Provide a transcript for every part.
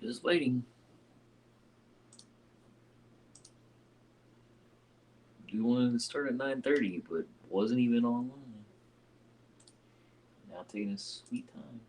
Just waiting. We wanted to start at 9:30, but wasn't even online. Now taking a sweet time.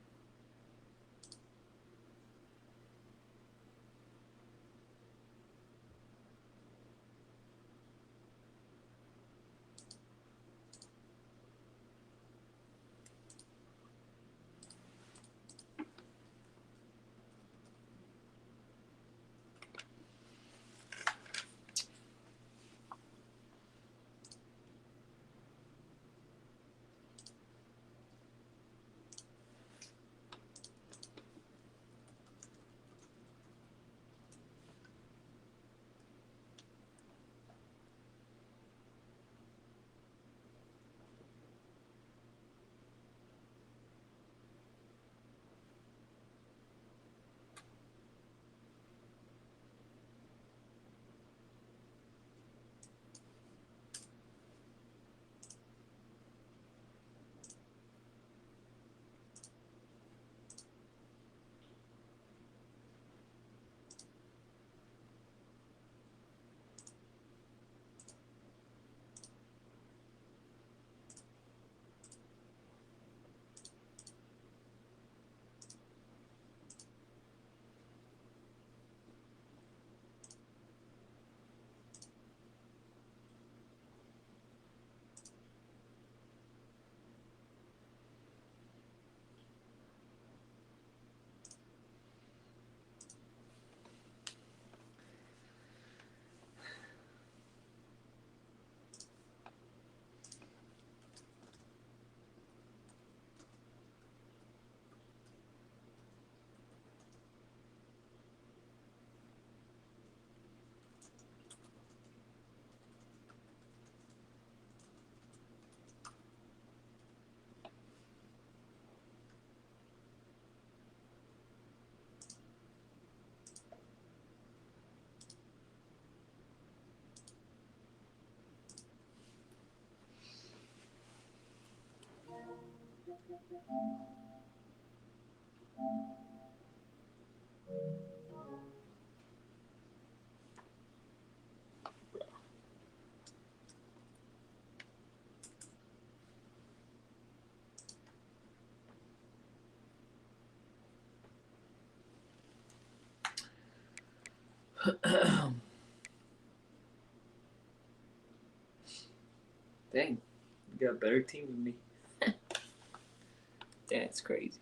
Dang, you got a better team than me. That's crazy.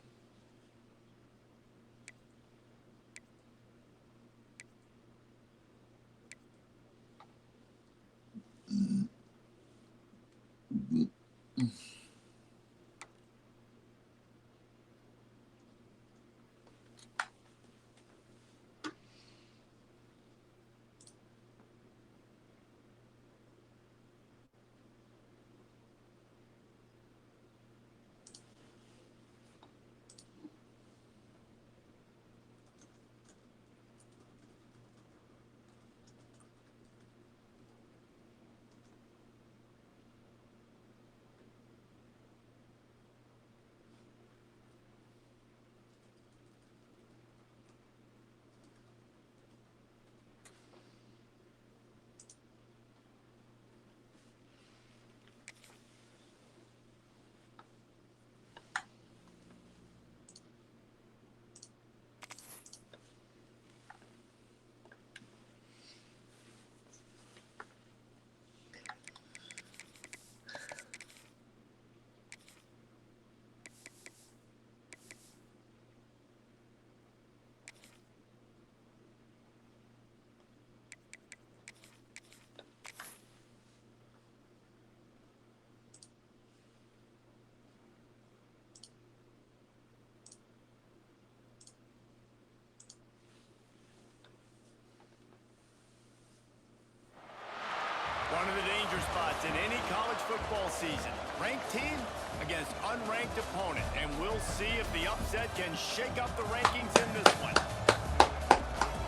One of the danger spots in any college football season. Ranked team against unranked opponent. And we'll see if the upset can shake up the rankings in this one.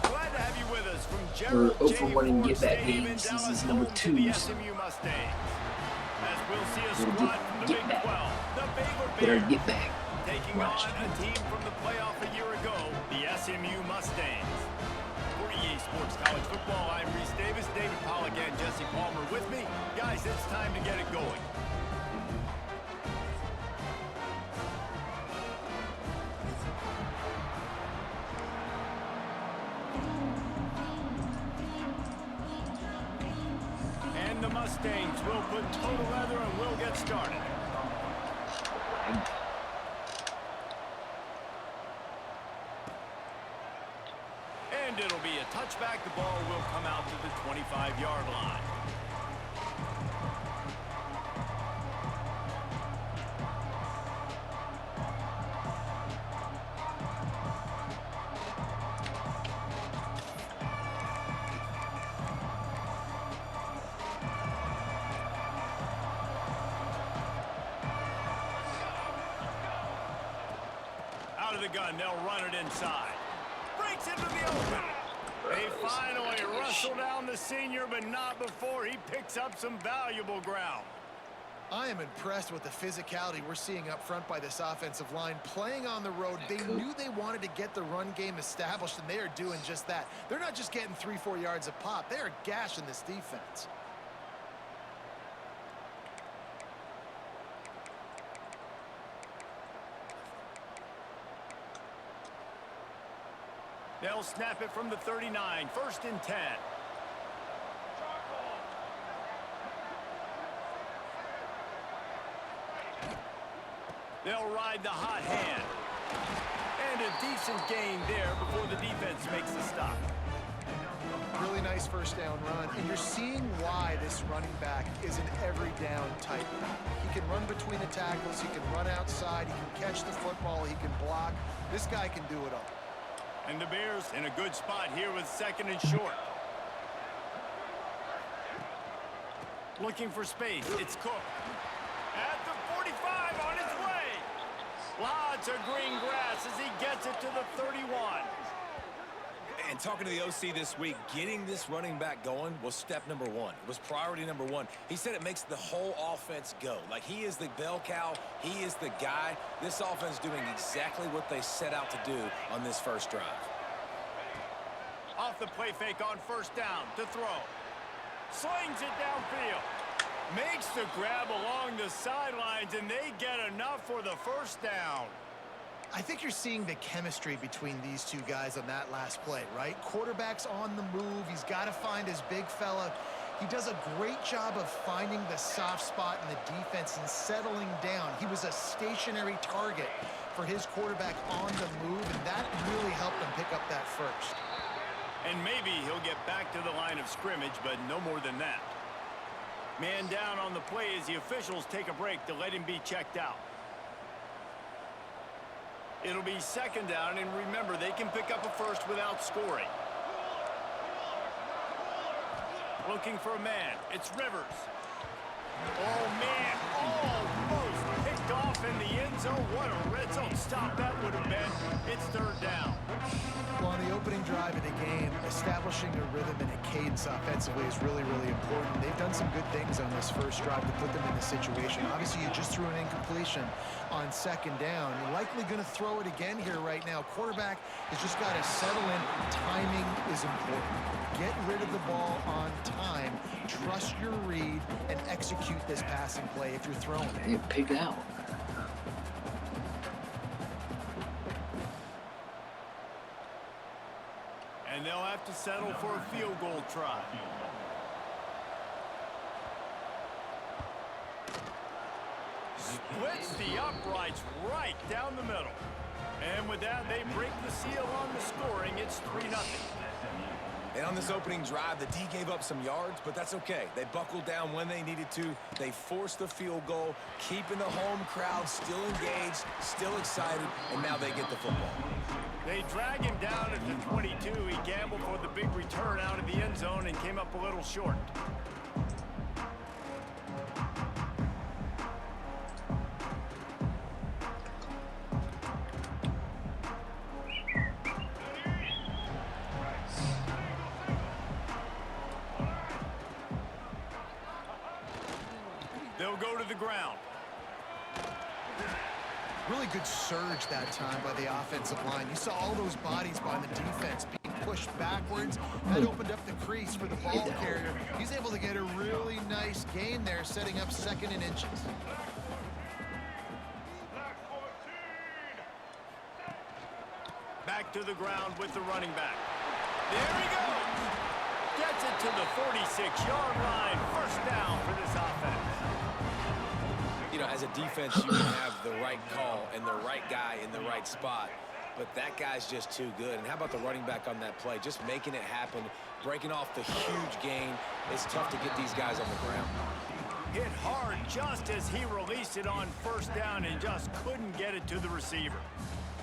Glad to have you with us from Gerald We're J. 0-for-1 in Ford get-back Stadium in games. This Dallas, is number home to 2. the SMU Mustangs. As we'll see a We'll squad from the get Big back. 12, the Baylor Get our Bears. get back. taking on a team from the playoff a year ago, the SMU Mustangs. For EA Sports College Football, I'm Reese Davis, David Pollack, and Jesse Palmer with me. Guys, it's time to get it going. And the Mustangs will put total leather and we'll get started. And it'll be a touchback. The ball will come out to the 25-yard line. Out of the gun, they'll run it inside. Breaks into the open. They finally wrestle down the senior, but not before he picks up some valuable ground. I am impressed with the physicality we're seeing up front by this offensive line. Playing on the road, they knew they wanted to get the run game established, and they are doing just that. They're not just getting 3-4 yards a pop. They are gashing this defense. They'll snap it from the 39, 1st and 10. They'll ride the hot hand. And a decent gain there before the defense makes the stop. Really nice first down run, and you're seeing why this running back is an every down type. He can run between the tackles, he can run outside, he can catch the football, he can block. This guy can do it all. And the Bears in a good spot here with 2nd and short. Looking for space. It's Cook. At the 45 on his way. Lots of green grass as he gets it to the 31. And talking to the OC this week, getting this running back going was step number one. It was priority number one. He said it makes the whole offense go. Like, he is the bell cow. He is the guy. This offense doing exactly what they set out to do on this first drive. Off the play fake on 1st down to throw. Slings it downfield. Makes the grab along the sidelines, and they get enough for the 1st down. I think you're seeing the chemistry between these two guys on that last play, right? Quarterback's on the move. He's got to find his big fella. He does a great job of finding the soft spot in the defense and settling down. He was a stationary target for his quarterback on the move, and that really helped him pick up that first. And maybe he'll get back to the line of scrimmage, but no more than that. Man down on the play as the officials take a break to let him be checked out. It'll be 2nd down, and remember, they can pick up a first without scoring. Looking for a man. It's Rivers. Oh, man. Almost picked off in the end zone. What a red zone stop that would have been. It's 3rd down. Well, on the opening drive of the game, establishing a rhythm and a cadence offensively is really, really important. They've done some good things on this first drive to put them in this situation. Obviously, you just threw an incompletion on 2nd down. You're likely going to throw it again here right now. Quarterback has just got to settle in. Timing is important. Get rid of the ball on time. Trust your read and execute this passing play if you're throwing it. Get picked out. And they'll have to settle for a field goal try. Splits the uprights right down the middle. And with that, they break the seal on the scoring. It's 3-0. And on this opening drive, the D gave up some yards, but that's okay. They buckled down when they needed to. They forced the field goal, keeping the home crowd still engaged, still excited, and now they get the football. They drag him down at the 22. He gambled for the big return out of the end zone and came up a little short. They'll go to the ground. Really good surge that time by the offensive line. You saw all those bodies by the defense being pushed backwards. That opened up the crease for the ball carrier. He's able to get a really nice gain there, setting up 2nd and inches. Back to the ground with the running back. There he goes. Gets it to the 46-yard line. 1st down for this offense. You know, as a defense, you have the right call and the right guy in the right spot, but that guy's just too good. And how about the running back on that play? Just making it happen, breaking off the huge gain. It's tough to get these guys on the ground. Hit hard just as he released it on 1st down and just couldn't get it to the receiver.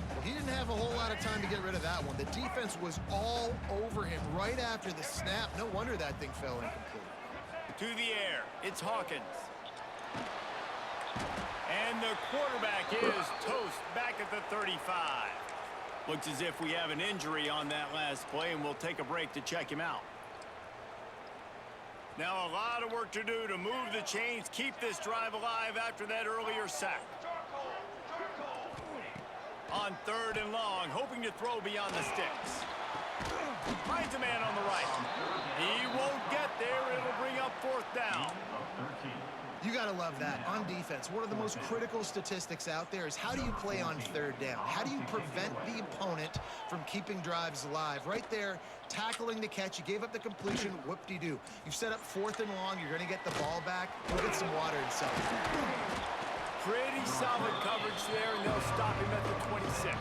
Well, he didn't have a whole lot of time to get rid of that one. The defense was all over him right after the snap. No wonder that thing fell incomplete. To the air, it's Hawkins. And the quarterback is toast back at the 35. Looks as if we have an injury on that last play, and we'll take a break to check him out. Now a lot of work to do to move the chains, keep this drive alive after that earlier sack. On 3rd and long, hoping to throw beyond the sticks. Finds a man on the right. He won't get there. It'll bring up 4th down. You got to love that. On defense, one of the most critical statistics out there is how do you play on 3rd down? How do you prevent the opponent from keeping drives alive? Right there, tackling the catch. You gave up the completion. Whoop-de-doo. You've set up 4th and long. You're going to get the ball back. Go get some water and sell it. Pretty solid coverage there, and they'll stop him at the 26.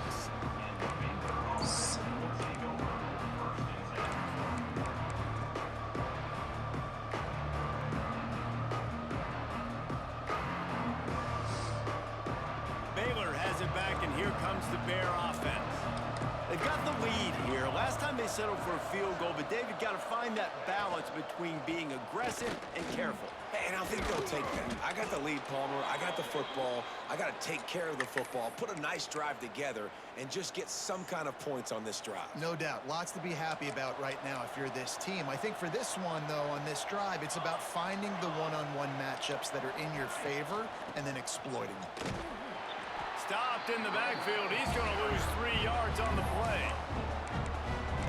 Baylor has it back, and here comes the Bear offense. They've got the lead here. Last time they settled for a field goal, but David got to find that balance between being aggressive and careful. And I think they'll take that. I got the lead, Palmer. I got the football. I got to take care of the football, put a nice drive together, and just get some kind of points on this drive. No doubt. Lots to be happy about right now if you're this team. I think for this one, though, on this drive, it's about finding the one-on-one matchups that are in your favor and then exploiting them. Stopped in the backfield. He's going to lose 3 yards on the play.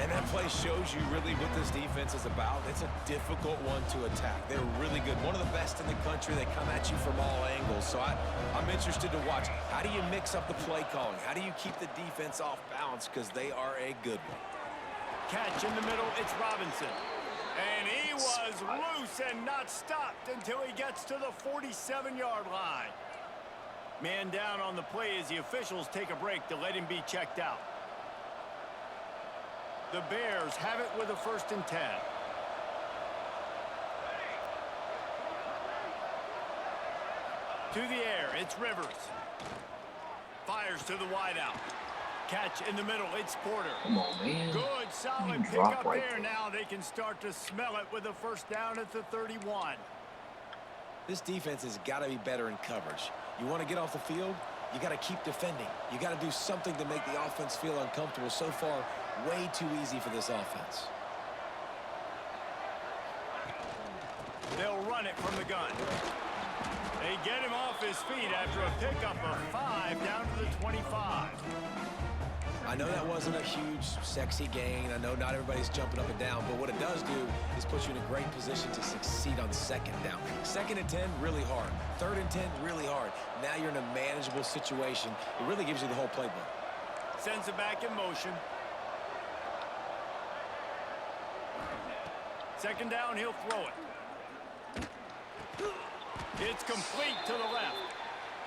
And that play shows you really what this defense is about. It's a difficult one to attack. They're really good. One of the best in the country. They come at you from all angles. So I'm interested to watch. How do you mix up the play calling? How do you keep the defense off balance? Because they are a good one. Catch in the middle. It's Robinson. And he was loose and not stopped until he gets to the 47-yard line. Man down on the play as the officials take a break to let him be checked out. The Bears have it with a 1st and 10. To the air, it's Rivers. Fires to the wideout. Catch in the middle, it's Porter. Come on, man. Good, solid pickup there. Now they can start to smell it with a 1st down at the 31. This defense has got to be better in coverage. You want to get off the field, you got to keep defending. You got to do something to make the offense feel uncomfortable. So far, way too easy for this offense. They'll run it from the gun. They get him off his feet after a pickup of 5 down to the 25. I know that wasn't a huge, sexy gain. I know not everybody's jumping up and down, but what it does do is put you in a great position to succeed on 2nd down. 2nd and 10, really hard. 3rd and 10, really hard. Now you're in a manageable situation. It really gives you the whole playbook. Sends it back in motion. 2nd down, he'll throw it. It's complete to the left.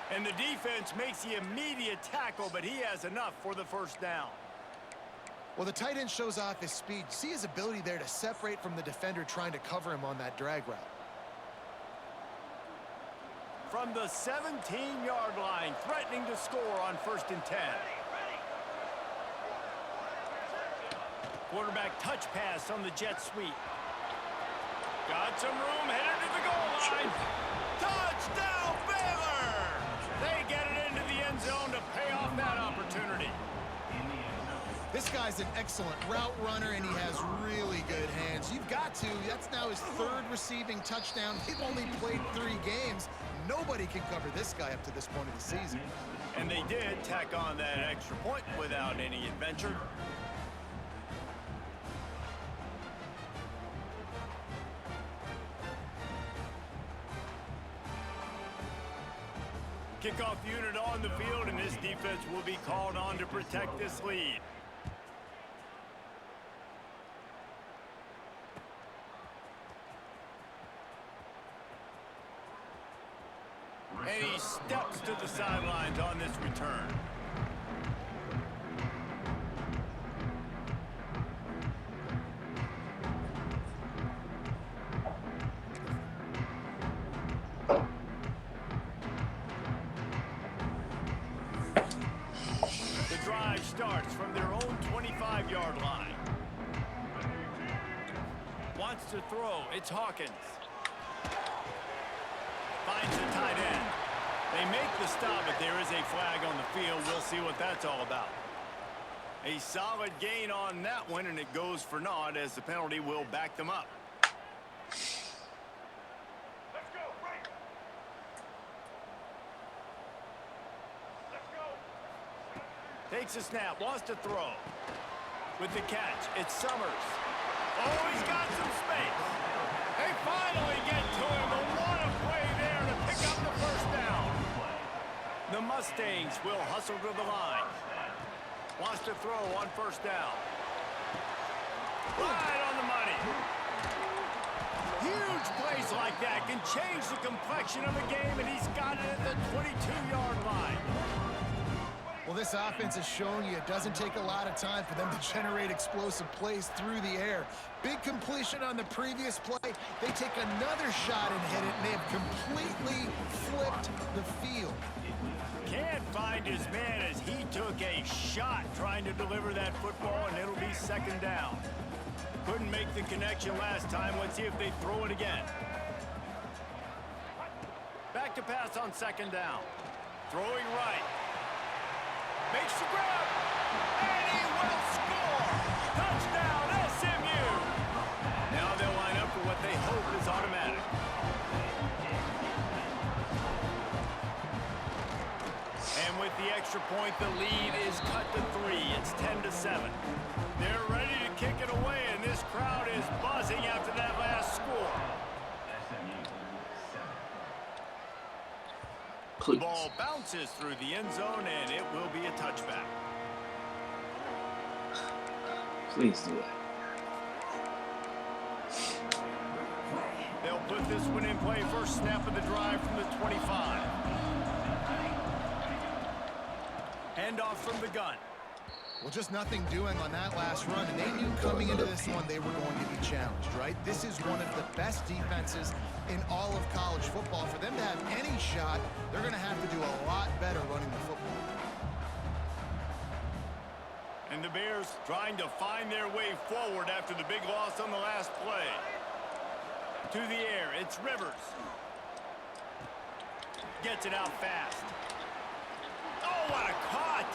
And the defense makes the immediate tackle, but he has enough for the 1st down. Well, the tight end shows off his speed. See his ability there to separate from the defender trying to cover him on that drag route. From the 17-yard line, threatening to score on 1st and 10. Quarterback touch pass on the jet sweep. Got some room, headed to the goal line. Touchdown, Baylor! They get it into the end zone to pay off that opportunity. This guy's an excellent route runner, and he has really good hands. You've got got to. That's now his 3rd receiving touchdown. They've only played 3 games. Nobody can cover this guy up to this point of the season. And they did tack on that extra point without any adventure. Kickoff unit on the field, and this defense will be called on to protect this lead. And he steps to the sidelines on this return. The drive starts from their own 25-yard line. Wants to throw. It's Hawkins. Finds the tight end. They make the stop, but there is a flag on the field. We'll see what that's all about. A solid gain on that one, and it goes for naught as the penalty will back them up. Let's go, right. Let's go. Takes a snap, wants to throw. With the catch, it's Summers. Oh, he's got some space. They finally get to him, and what a play there to pick up the first down. The Mustangs will hustle to the line. Wants to throw on first down. Right on the money. Huge plays like that can change the complexion of a game, and he's got it at the 22-yard line. Well, this offense has shown you it doesn't take a lot of time for them to generate explosive plays through the air. Big completion on the previous play. They take another shot and hit it, and they have completely flipped the field. Can't find his man as he took a shot trying to deliver that football, and it'll be second down. Couldn't make the connection last time. Let's see if they throw it again. Back to pass on second down. Throwing right. Makes the grab. And he will score. Touchdown, SMU. Now they'll line up for what they hope is automatic. And with the extra point, the lead is cut to 3. It's 10-7. They're ready to kick it away, and this crowd is buzzing after that last score. Please. The ball bounces through the end zone, and it will be a touchback. Please do it. They'll put this one in play. First snap of the drive from the 25. Handoff from the gun. Well, just nothing doing on that last run, and they knew coming into this one they were going to be challenged, right? This is one of the best defenses in all of college football. For them to have any shot, they're going to have to do a lot better running the football. And the Bears trying to find their way forward after the big loss on the last play. To the air, it's Rivers. Gets it out fast. Oh, what a cut!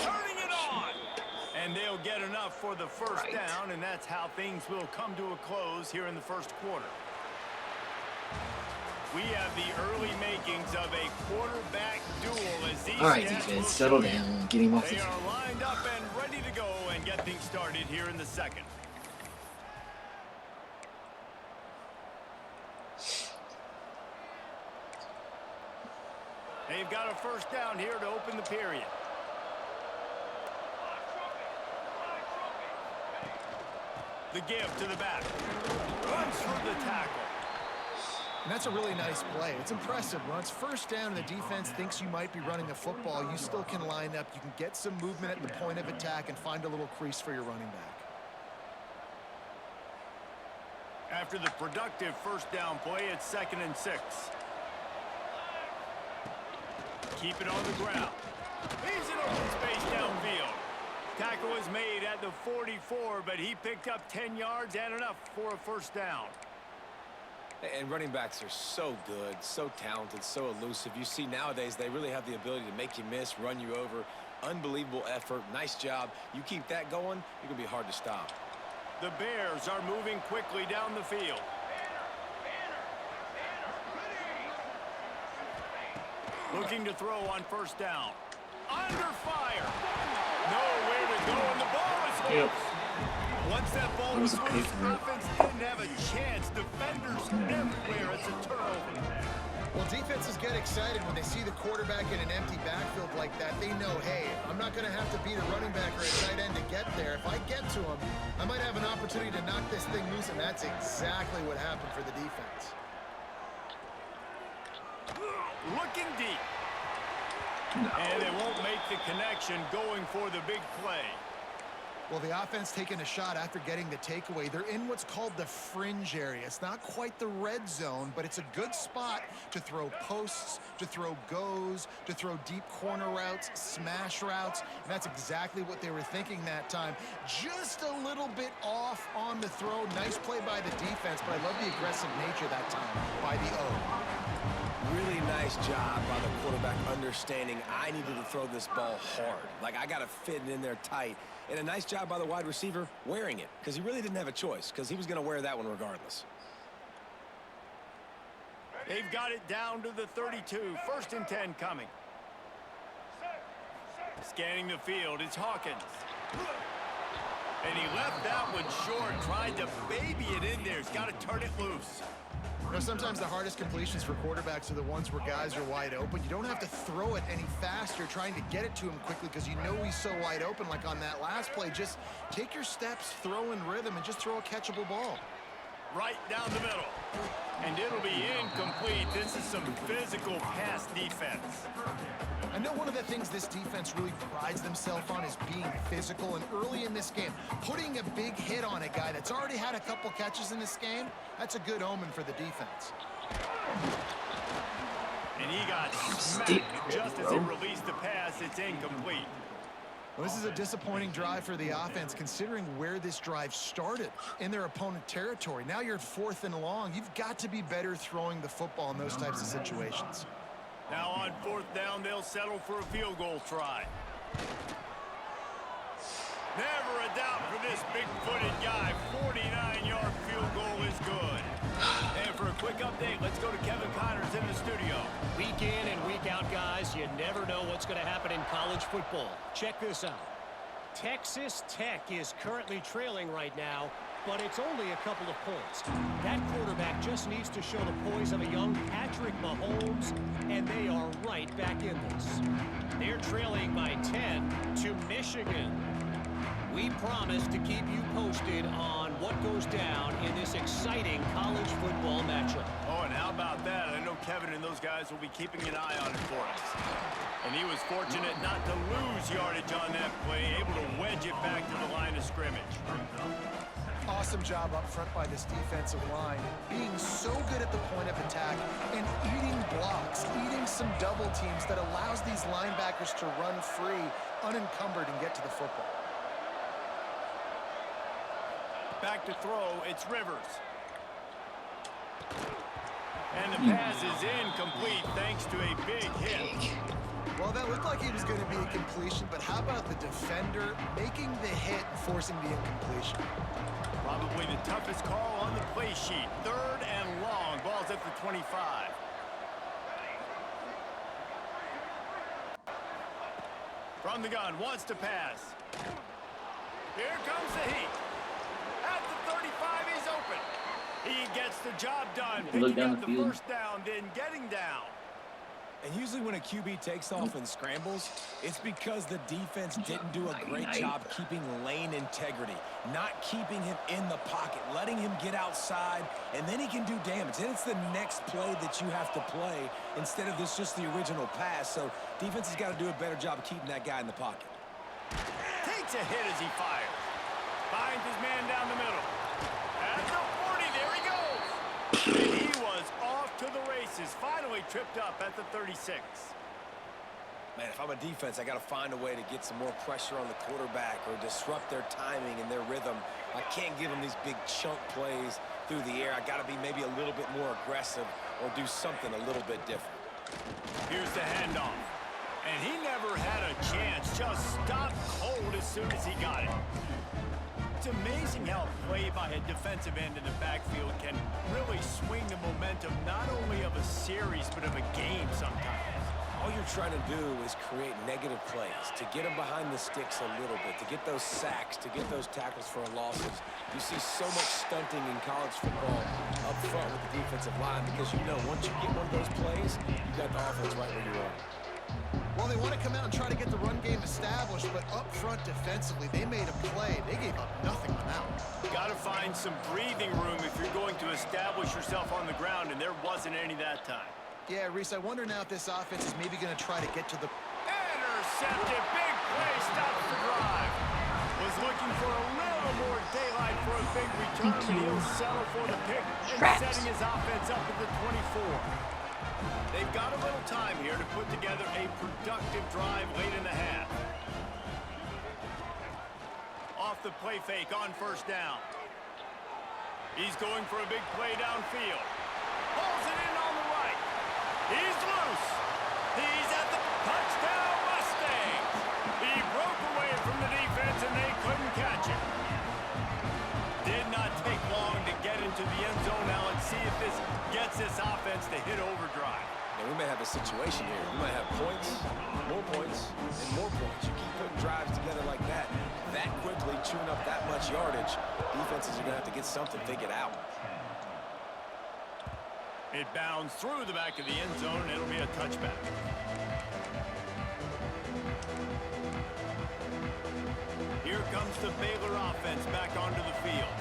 Turning it on! And they'll get enough for the first down, and that's how things will come to a close here in the first quarter. We have the early makings of a quarterback duel as these All right, defense, settle down. Get him off the They field. are lined up and ready to go and get things started here in the second. They've got a first down here to open the period. The give to the back. Runs through the tackle. And that's a really nice play. It's impressive. When it's first down and the defense thinks you might be running the football, you still can line up. You can get some movement at the point of attack and find a little crease for your running back. After the productive first down play, it's 2nd and 6. Keep it on the ground. He's in open space downfield. Tackle was made at the 44, but he picked up 10 yards and enough for a first down. And running backs are so good, so talented, so elusive. You see nowadays they really have the ability to make you miss, run you over. Unbelievable effort. Nice job. You keep that going, you're going to be hard to stop. The Bears are moving quickly down the field. Looking to throw on first down. Under fire. Nowhere to go, and the ball is loose. Once that ball was loose, offense didn't have a chance. Defenders everywhere. It's a turnover. Well, defenses get excited when they see the quarterback in an empty backfield like that. They know, hey, I'm not going to have to beat a running back or a tight end to get there. If I get to him, I might have an opportunity to knock this thing loose, and that's exactly what happened for the defense. Looking deep. No. And they won't make the connection going for the big play. Well, the offense taking a shot after getting the takeaway. They're in what's called the fringe area. It's not quite the red zone, but it's a good spot to throw posts, to throw goes, to throw deep corner routes, smash routes. And that's exactly what they were thinking that time. Just a little bit off on the throw. Nice play by the defense, but I love the aggressive nature that time by the O. Really nice job by the quarterback understanding I needed to throw this ball hard. Like, I got to fit it in there tight. And a nice job by the wide receiver wearing it, because he really didn't have a choice, because he was going to wear that one regardless. They've got it down to the 32. 1st and 10 coming. Scanning the field, it's Hawkins. And he left that one short, tried to baby it in there. He's got to turn it loose. You know, sometimes the hardest completions for quarterbacks are the ones where guys are wide open. You don't have to throw it any faster trying to get it to him quickly because you know he's so wide open like on that last play. Just take your steps, throw in rhythm, and just throw a catchable ball. Right down the middle. And it'll be incomplete. This is some physical pass defense. I know one of the things this defense really prides themselves on is being physical, and early in this game, putting a big hit on a guy that's already had a couple catches in this game, that's a good omen for the defense. And he got smacked just as he released the pass. It's incomplete. Well, this is a disappointing drive for the offense, considering where this drive started in their opponent territory. Now you're at 4th and long. You've got to be better throwing the football in those types of situations. Now on 4th down, they'll settle for a field goal try. Never a doubt for this big-footed guy. 49-yard field goal is good. And for a quick update, let's go to Kevin Connors in the studio. Week in and week out, guys, you never know what's going to happen in college football. Check this out. Texas Tech is currently trailing right now, but it's only a couple of points. That quarterback just needs to show the poise of a young Patrick Mahomes, and they are right back in this. They're trailing by 10 to Michigan. We promise to keep you posted on what goes down in this exciting college football matchup. Oh, and how about that? I know Kevin and those guys will be keeping an eye on it for us. And he was fortunate not to lose yardage on that play, able to wedge it back to the line of scrimmage. Awesome job up front by this defensive line, being so good at the point of attack and eating blocks, eating some double teams that allows these linebackers to run free, unencumbered, and get to the football. Back to throw, it's Rivers. And the pass is incomplete thanks to a big hit. Well, that looked like it was going to be a completion, but how about the defender making the hit and forcing the incompletion? Probably the toughest call on the play sheet. 3rd and long. Ball's at the 25. From the gun, wants to pass. Here comes the heat. At the 35, he's open. He gets the job done, picking up the first down, then getting down. And usually when a QB takes off and scrambles, it's because the defense didn't do a great job keeping lane integrity, not keeping him in the pocket, letting him get outside, and then he can do damage. Then it's the next play that you have to play instead of this just the original pass. So defense has got to do a better job of keeping that guy in the pocket. Takes a hit as he fires. Finds his man down the middle. At the 40, there he goes. And he was off to the races. Finally tripped up at the 36. Man, if I'm a defense, I got to find a way to get some more pressure on the quarterback or disrupt their timing and their rhythm. I can't give them these big chunk plays through the air. I got to be maybe a little bit more aggressive or do something a little bit different. Here's the handoff. And he never had a chance. Just stopped cold as soon as he got it. It's amazing how a play by a defensive end in the backfield can really swing the momentum not only of a series but of a game sometimes. All you're trying to do is create negative plays, to get them behind the sticks a little bit, to get those sacks, to get those tackles for losses. You see so much stunting in college football up front with the defensive line because you know once you get one of those plays, you got the offense right where you are. Well, they want to come out and try to get the run game established, but up front defensively, they made a play. They gave up nothing on that one. Got to find some breathing room if you're going to establish yourself on the ground, and there wasn't any that time. Yeah, Reese, I wonder now if this offense is maybe going to try to get to the... Intercepted. Big play. Stops the drive. Was looking for a little more daylight for a big return, but he'll settle for the pick and setting his offense up at the 24. They've got a little time here to put together a productive drive late in the half. Off the play fake on first down. He's going for a big play downfield. Pulls it in on the right. He's loose. He's at the touchdown Mustangs. He broke away from the defense and they couldn't catch him. Did not take long to get into the end zone. Now let's see if this gets this offense to hit overdrive. Now, we may have a situation here. We might have points, and more points. You keep putting drives together like that quickly, chewing up that much yardage, defenses are going to have to get something figured out. It bounds through the back of the end zone, and it'll be a touchback. Here comes the Baylor offense back onto the field.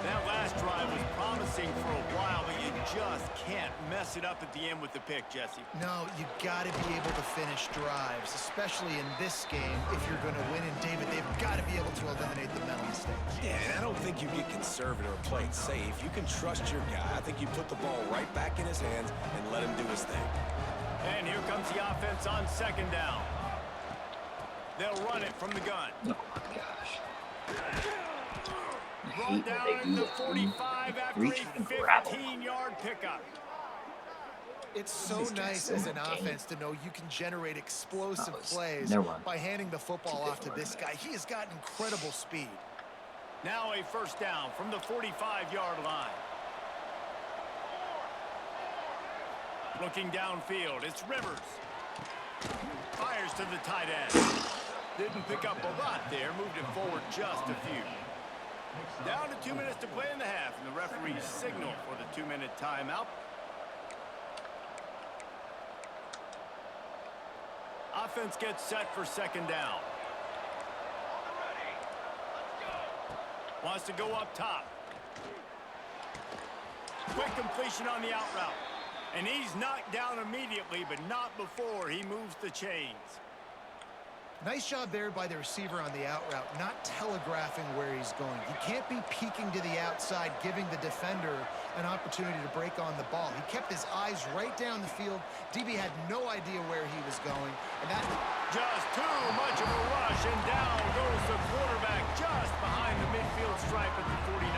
That last drive was promising for a while, but you just can't mess it up at the end with the pick, Jesse. No, you got to be able to finish drives, especially in this game. If you're going to win, and David, they've got to be able to eliminate the mental mistakes. Yeah, and I don't think you get conservative or play it safe. You can trust your guy. I think you put the ball right back in his hands and let him do his thing. And here comes the offense on second down. They'll run it from the gun. Oh my gosh. Brought down at the 45 after a 15-yard pickup. It's so nice as an offense to know you can generate explosive plays by handing the football off to this guy. He has got incredible speed. Now a first down from the 45-yard line. Looking downfield, it's Rivers. Fires to the tight end. Didn't pick up a lot there, moved it forward just a few. Down to 2 minutes to play in the half, and the referee signal for the 2-minute timeout. Offense gets set for second down. Wants to go up top. Quick completion on the out route. And he's knocked down immediately, but not before he moves the chains. Nice job there by the receiver on the out route, not telegraphing where he's going. He can't be peeking to the outside, giving the defender an opportunity to break on the ball. He kept his eyes right down the field. DB had no idea where he was going. And that just too much of a rush, and down goes the quarterback just behind the midfield stripe at the 49.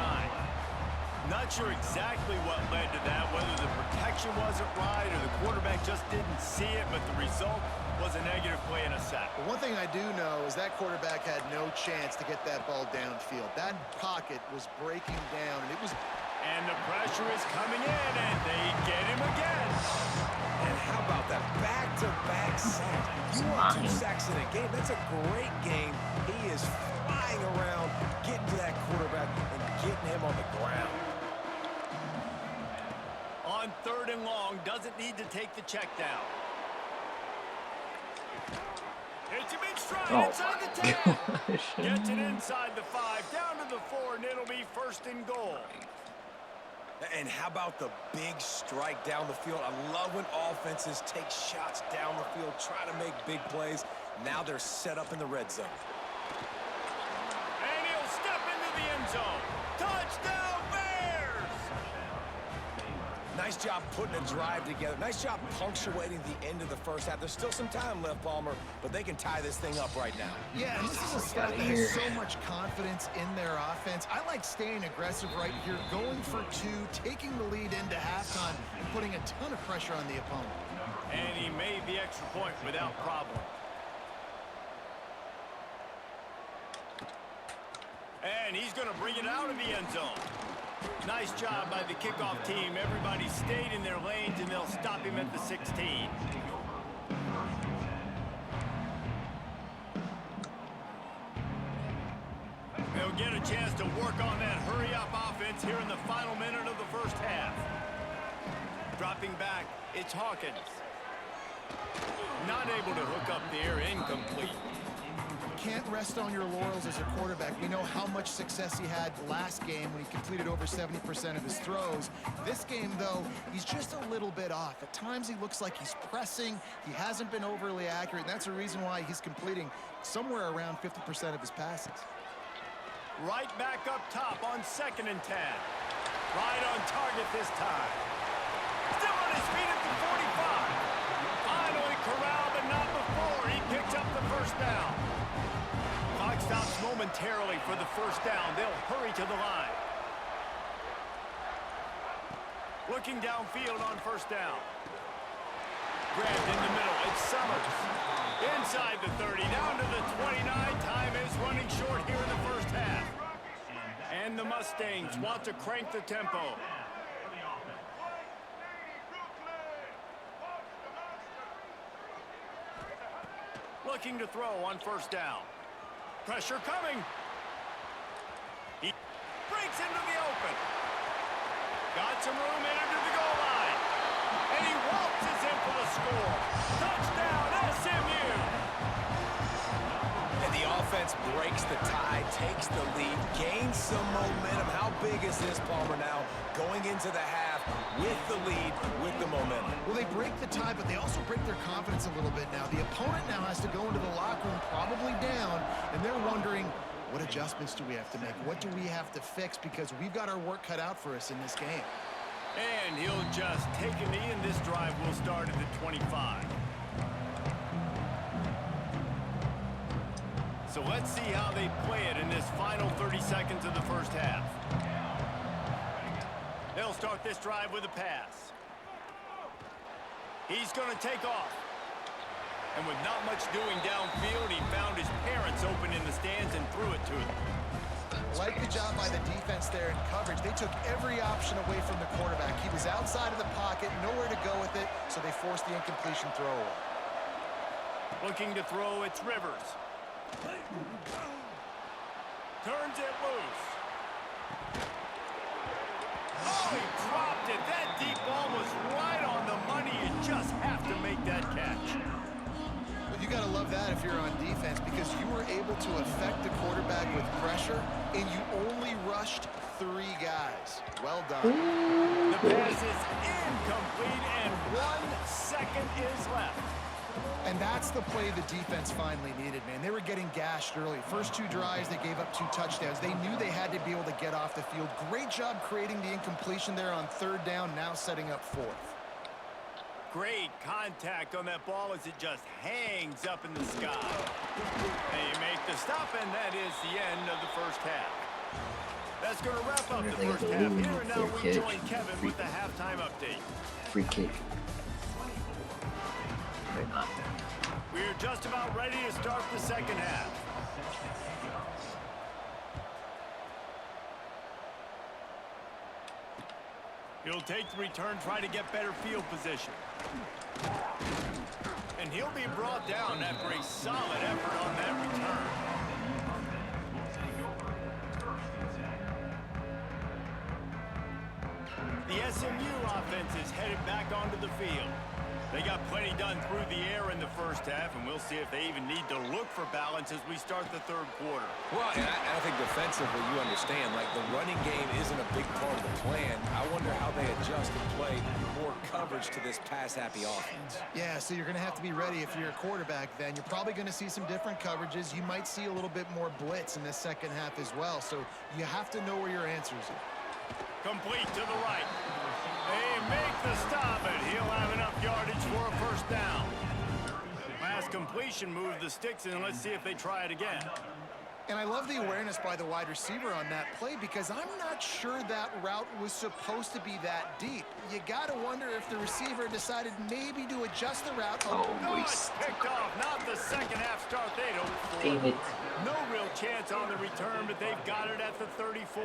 Not sure exactly what led to that, whether the protection wasn't right or the quarterback just didn't see it, but the result was a negative play and a sack. But one thing I do know is that quarterback had no chance to get that ball downfield. That pocket was breaking down, and it was... And the pressure is coming in, and they get him again. And how about that back-to-back sack? You want 2 sacks in a game? That's a great game. He is flying around, getting to that quarterback and getting him on the ground. On third and long, doesn't need to take the check down. It's a big stride inside the 10. Gets it inside the 5, down to the 4, and it'll be first and goal. And how about the big strike down the field? I love when offenses take shots down the field, try to make big plays. Now they're set up in the red zone. And he'll step into the end zone. Touchdown, Bears! Nice job putting a drive together. Nice job punctuating the end of the first half. There's still some time left, Palmer, but they can tie this thing up right now. Yeah, and this is a side that has so much confidence in their offense. I like staying aggressive right here, going for 2, taking the lead into halftime, and putting a ton of pressure on the opponent. And he made the extra point without problem. And he's going to bring it out of the end zone. Nice job by the kickoff team. Everybody stayed in their lanes, and they'll stop him at the 16. They'll get a chance to work on that hurry-up offense here in the final minute of the first half. Dropping back, it's Hawkins. Not able to hook up there, incomplete. Can't rest on your laurels as a quarterback. We know how much success he had last game when he completed over 70% of his throws. This game, though, he's just a little bit off. At times, he looks like he's pressing. He hasn't been overly accurate, and that's a reason why he's completing somewhere around 50% of his passes. Right back up top on 2nd and 10. Right on target this time. Still on his feet at the 45. Finally corralled, but not before. He picks up the first down. Clock stops momentarily for the first down. They'll hurry to the line. Looking downfield on first down. Grabbed in the middle. It's Summers. Inside the 30, down to the 29. Time is running short here in the first half. And the Mustangs want to crank the tempo. Looking to throw on first down. Pressure coming. He breaks into the open. Got some room in under the goal line. And he waltzes in for the score. Touchdown, SMU. And the offense breaks the tie, takes the lead, gains some momentum. How big is this, Palmer, now going into the half with the lead, with the momentum? Well, they break the tie, but they also break their confidence a little bit now. The opponent now has to go into the locker room probably down, and they're wondering, what adjustments do we have to make? What do we have to fix? Because we've got our work cut out for us in this game. And he'll just take a knee, and this drive will start at the 25. So let's see how they play it in this final 30 seconds of the first half. They'll start this drive with a pass. He's going to take off. And with not much doing downfield, he found his parents open in the stands and threw it to them. Like the job by the defense there in coverage. They took every option away from the quarterback. He was outside of the pocket, nowhere to go with it, so they forced the incompletion throw away. Looking to throw, it's Rivers. Turns it loose. Oh, he dropped it. That deep ball was right on the money. You just have to make that catch. Well, you got to love that if you're on defense, because you were able to affect the quarterback with pressure, and you only rushed 3 guys. Well done. The pass is incomplete, and 1 second is left. And that's the play the defense finally needed, man. They were getting gashed early. First 2 drives, they gave up 2 touchdowns. They knew they had to be able to get off the field. Great job creating the incompletion there on 3rd down, now setting up 4th. Great contact on that ball as it just hangs up in the sky. They make the stop, and that is the end of the first half. That's going to wrap up the first half. Here and now we join Kevin with the halftime update. Free kick. Right on. We're just about ready to start the second half. He'll take the return, try to get better field position. And he'll be brought down after a solid effort on that return. The SMU offense is headed back onto the field. They got plenty done through the air in the first half, and we'll see if they even need to look for balance as we start the 3rd quarter. Well, and I think defensively, you understand, like the running game isn't a big part of the plan. I wonder how they adjust and play more coverage to this pass-happy offense. Yeah, so you're going to have to be ready if you're a quarterback then. You're probably going to see some different coverages. You might see a little bit more blitz in the second half as well, so you have to know where your answers are. Complete to the right. They make the stop, and he'll have enough yardage for a first down. Last completion moved the sticks, and let's see if they try it again. And I love the awareness by the wide receiver on that play because I'm not sure that route was supposed to be that deep. You got to wonder if the receiver decided maybe to adjust the route. Oh, No, it's waste. picked off. Not the second half start they'd hoped for. Damn it. No real chance on the return, but they've got it at the 34.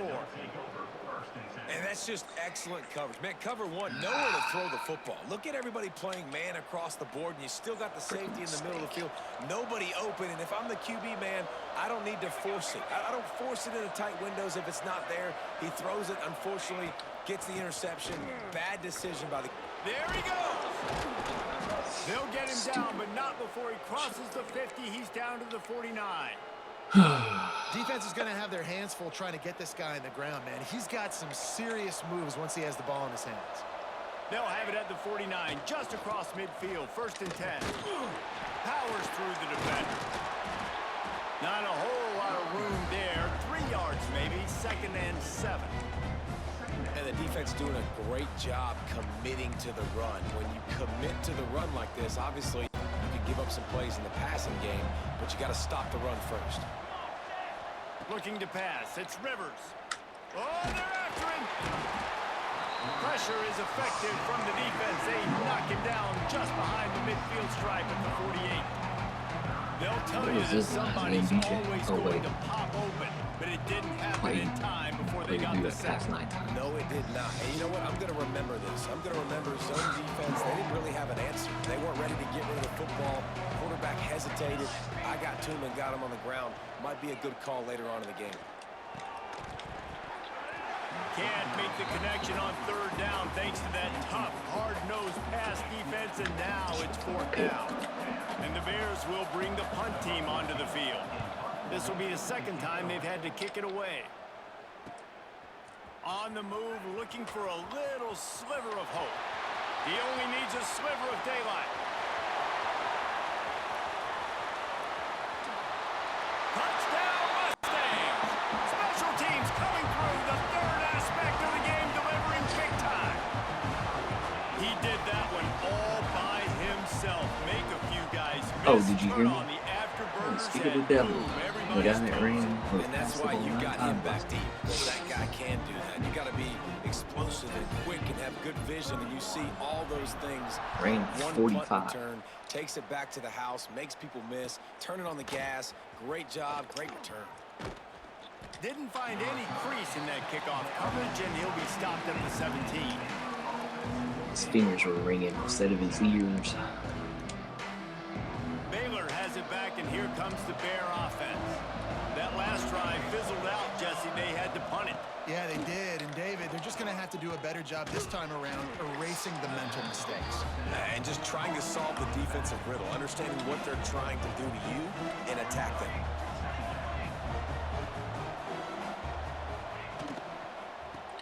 And that's just excellent coverage. Man, cover one, nowhere to throw the football. Look at everybody playing man across the board, and you still got the safety in the middle of the field. Nobody open, and if I'm the QB, man, I don't need to force it. I don't force it into tight windows if it's not there. He throws it, unfortunately, gets the interception. Bad decision by the... There he goes. They'll get him down, but not before he crosses the 50. He's down to the 49. Defense is going to have their hands full trying to get this guy on the ground, man. He's got some serious moves once he has the ball in his hands. They'll have it at the 49, just across midfield, 1st and 10. Powers through the defender. Not a whole lot of room there. 3 yards maybe, 2nd and 7. And the defense doing a great job committing to the run. When you commit to the run like this, obviously you can give up some plays in the passing game, but you got to stop the run first. Looking to pass. It's Rivers. Oh, they're after him. Pressure is effective from the defense. They knock him down just behind the midfield stripe at the 48. They'll tell you that somebody's always going to pop open, but it didn't happen in time before they got the sack. No, it did not. And you know what? I'm going to remember this. I'm going to remember zone defense. They didn't really have an answer. They weren't ready to get rid of the football. Quarterback hesitated. I got to him and got him on the ground. Might be a good call later on in the game. Can't make the connection on 3rd down thanks to that tough, hard-nosed pass defense, and now it's 4th down. And the Bears will bring the punt team onto the field. This will be the 2nd time they've had to kick it away. On the move, looking for a little sliver of hope. He only needs a sliver of daylight. Touchdown, Mustangs! Special teams coming through, the 3rd aspect of the game, delivering big time. He did that one all by himself. Make a few guys miss. Oh, did you hear me? On the afterburners, Speak of the devil. The guy that ran And that's why you got him back deep. Because that guy can do that. You got to be explosive and quick and have good vision. And you see all those things. Ran One 45. punt return, takes it back to the house, makes people miss, turning on the gas. Great job, great return. Didn't find any crease in that kickoff coverage, and he'll be stopped at the 17. His fingers were ringing instead of his ears. Baylor has it back, and here comes the Bear offense. That last drive fizzled out, Jesse. They had to punt it. Yeah, they did. And, David, they're just going to have to do a better job this time around erasing the mental mistakes. And just trying to solve the defensive riddle, understanding what they're trying to do to you and attack them.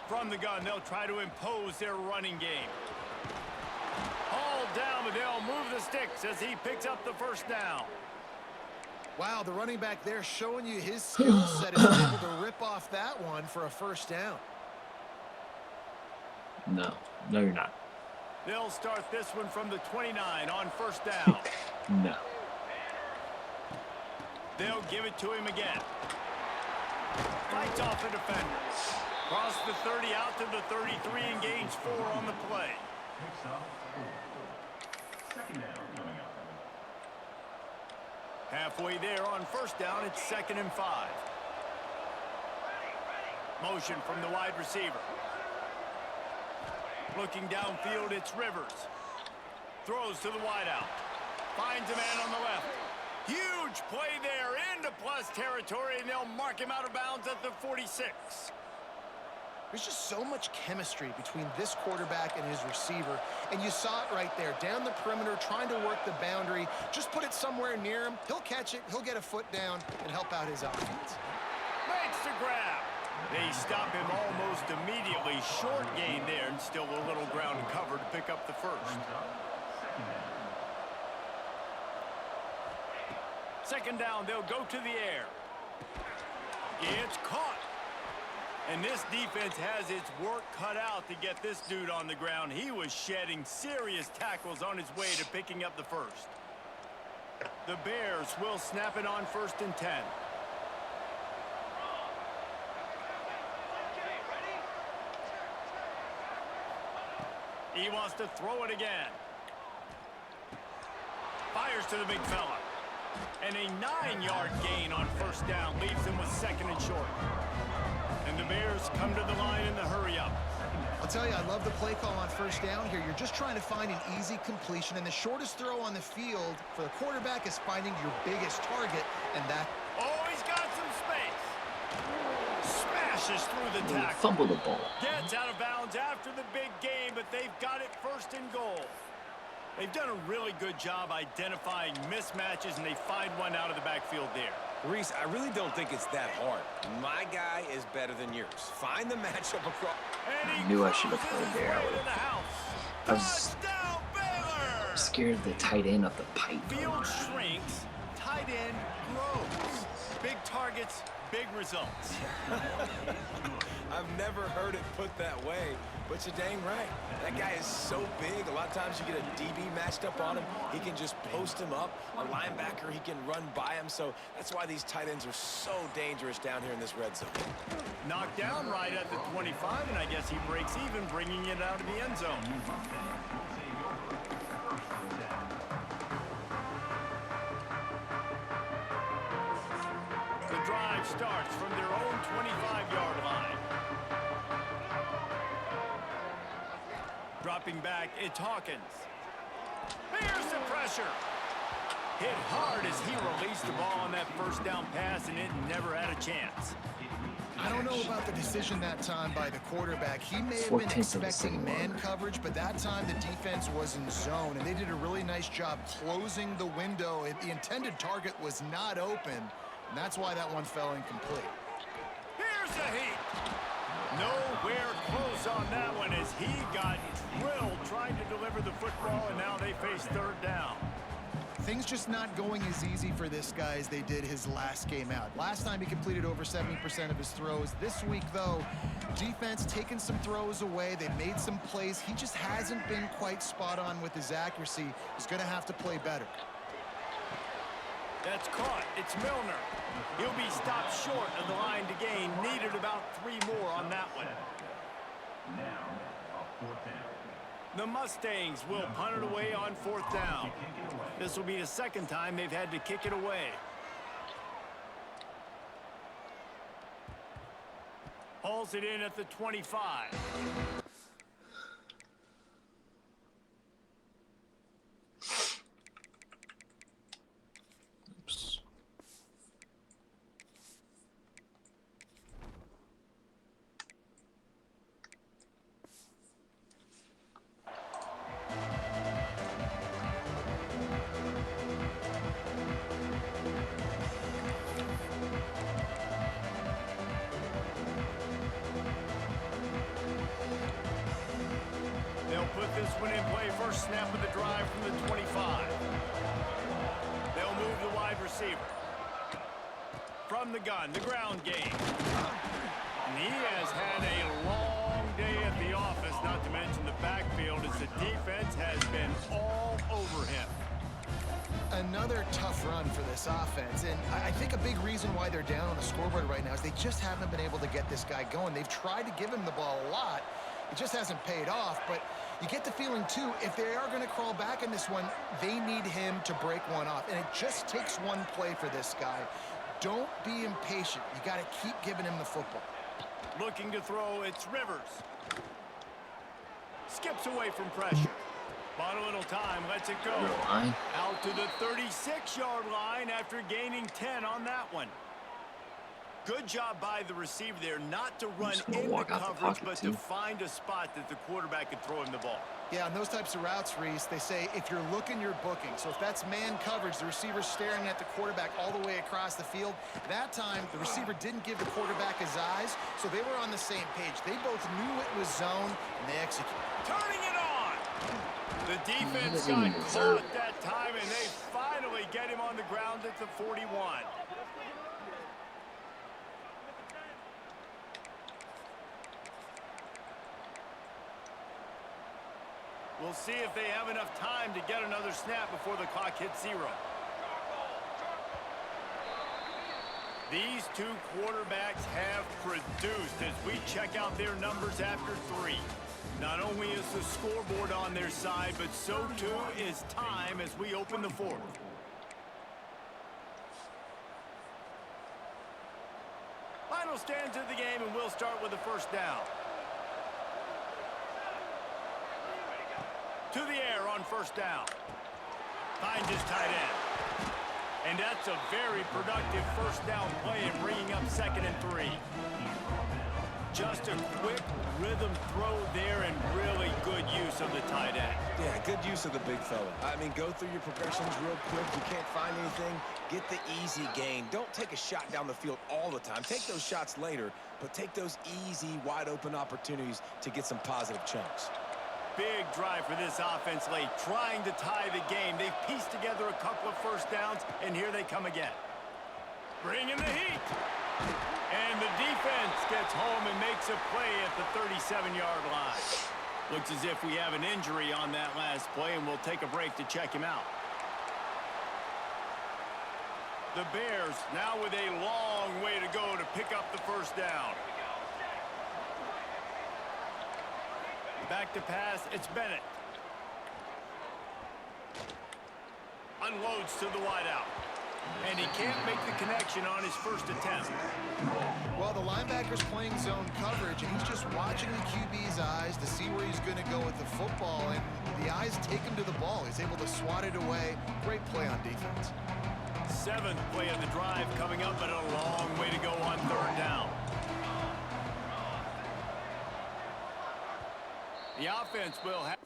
From the gun, they'll try to impose their running game. All down, but they'll move the sticks as he picks up the 1st down. Wow, the running back there showing you his skill set is able to rip off that one for a 1st down. No, you're not. They'll start this one from the 29 on 1st down. No. They'll give it to him again. Fights off the defender. Cross the 30 out to the 33 and gains 4 on the play. Halfway there on 1st down, it's 2nd and 5. Motion from the wide receiver. Looking downfield, it's Rivers. Throws to the wideout. Finds a man on the left. Huge play there into plus territory, and they'll mark him out of bounds at the 46. There's just so much chemistry between this quarterback and his receiver, and you saw it right there, down the perimeter, trying to work the boundary. Just put it somewhere near him. He'll catch it, he'll get a foot down, and help out his offense. Makes the grab. They stop him almost immediately. Short gain there, and still a little ground cover to pick up the 1st. 2nd down, they'll go to the air. It's caught. And this defense has its work cut out to get this dude on the ground. He was shedding serious tackles on his way to picking up the 1st. The Bears will snap it on 1st and 10. He wants to throw it again. Fires to the big fella. And a 9-yard gain on first down leaves him with 2nd and short. And the Bears come to the line in the hurry-up. I'll tell you, I love the play call on first down here. You're just trying to find an easy completion, and the shortest throw on the field for the quarterback is finding your biggest target, and that... Oh, he's got some space. Smashes through the tackle. Fumble the ball. Gets out of bounds after the big game, but they've got it 1st and goal. They've done a really good job identifying mismatches, and they find one out of the backfield there. Reese, I really don't think it's that hard. My guy is better than yours. Find the matchup across. I knew I should have played there. I was scared of the tight end of the pipe. Field shrinks, tight end grows. Big targets, big results. I've never heard it put that way, but you're dang right. That guy is so big. A lot of times you get a DB matched up on him. He can just post him up. A linebacker, he can run by him. So that's why these tight ends are so dangerous down here in this red zone. Knocked down right at the 25, and I guess he breaks even, bringing it out of the end zone. The drive starts from their own 25-yard line. Dropping back, it's Hawkins. Here's the pressure. Hit hard as he released the ball on that first down pass, and it never had a chance. I don't know about the decision that time by the quarterback. He may have been expecting man coverage, but that time the defense was in zone, and they did a really nice job closing the window. The intended target was not open, and that's why that one fell incomplete. Here's the heat. Nowhere close on that one as he got drilled trying to deliver the football, and now they face 3rd down. Things just not going as easy for this guy as they did his last game out. Last time he completed over 70% of his throws. This week, though, defense taking some throws away. They made some plays. He just hasn't been quite spot on with his accuracy. He's going to have to play better. That's caught. It's Milner. He'll be stopped short of the line to gain. Needed about 3 more on that one. The Mustangs will punt it away on 4th down. This will be the 2nd time they've had to kick it away. Hauls it in at the 25. Put this one in play. First snap of the drive from the 25. They'll move the wide receiver. From the gun, the ground game. And he has had a long day at the office, not to mention the backfield, as the defense has been all over him. Another tough run for this offense, and I think a big reason why they're down on the scoreboard right now is they just haven't been able to get this guy going. They've tried to give him the ball a lot. It just hasn't paid off, but you get the feeling, too, if they are going to crawl back in this one, they need him to break one off. And it just takes one play for this guy. Don't be impatient. You got to keep giving him the football. Looking to throw, it's Rivers. Skips away from pressure. Bought a little time, lets it go. Out to the 36-yard line after gaining 10 on that one. Good job by the receiver there, not to run into coverage, but to find a spot that the quarterback could throw him the ball. Yeah, on those types of routes, Reese, they say if you're looking, you're booking. So if that's man coverage, the receiver's staring at the quarterback all the way across the field. That time, the receiver didn't give the quarterback his eyes, so they were on the same page. They both knew it was zone, and they executed. Turning it on! The defense got caught that time, and they finally get him on the ground at the 41. We'll see if they have enough time to get another snap before the clock hits 0. These two quarterbacks have produced as we check out their numbers after 3. Not only is the scoreboard on their side, but so too is time as we open the fourth. Final stands of the game, and we'll start with the first down. To the air on first down. Finds his tight end. And that's a very productive first down play and bringing up 2nd and 3. Just a quick rhythm throw there and really good use of the tight end. Yeah, good use of the big fella. I mean, go through your progressions real quick. You can't find anything, get the easy gain. Don't take a shot down the field all the time. Take those shots later, but take those easy, wide-open opportunities to get some positive chunks. Big drive for this offense late, trying to tie the game. They've pieced together a couple of first downs, and here they come again. Bringing the heat. And the defense gets home and makes a play at the 37-yard line. Looks as if we have an injury on that last play, and we'll take a break to check him out. The Bears now with a long way to go to pick up the first down. Back to pass, it's Bennett. Unloads to the wideout. And he can't make the connection on his first attempt. Well, the linebacker's playing zone coverage, and he's just watching the QB's eyes to see where he's going to go with the football, and the eyes take him to the ball. He's able to swat it away. Great play on defense. 7th play of the drive coming up, but a long way to go on third down. The offense will have...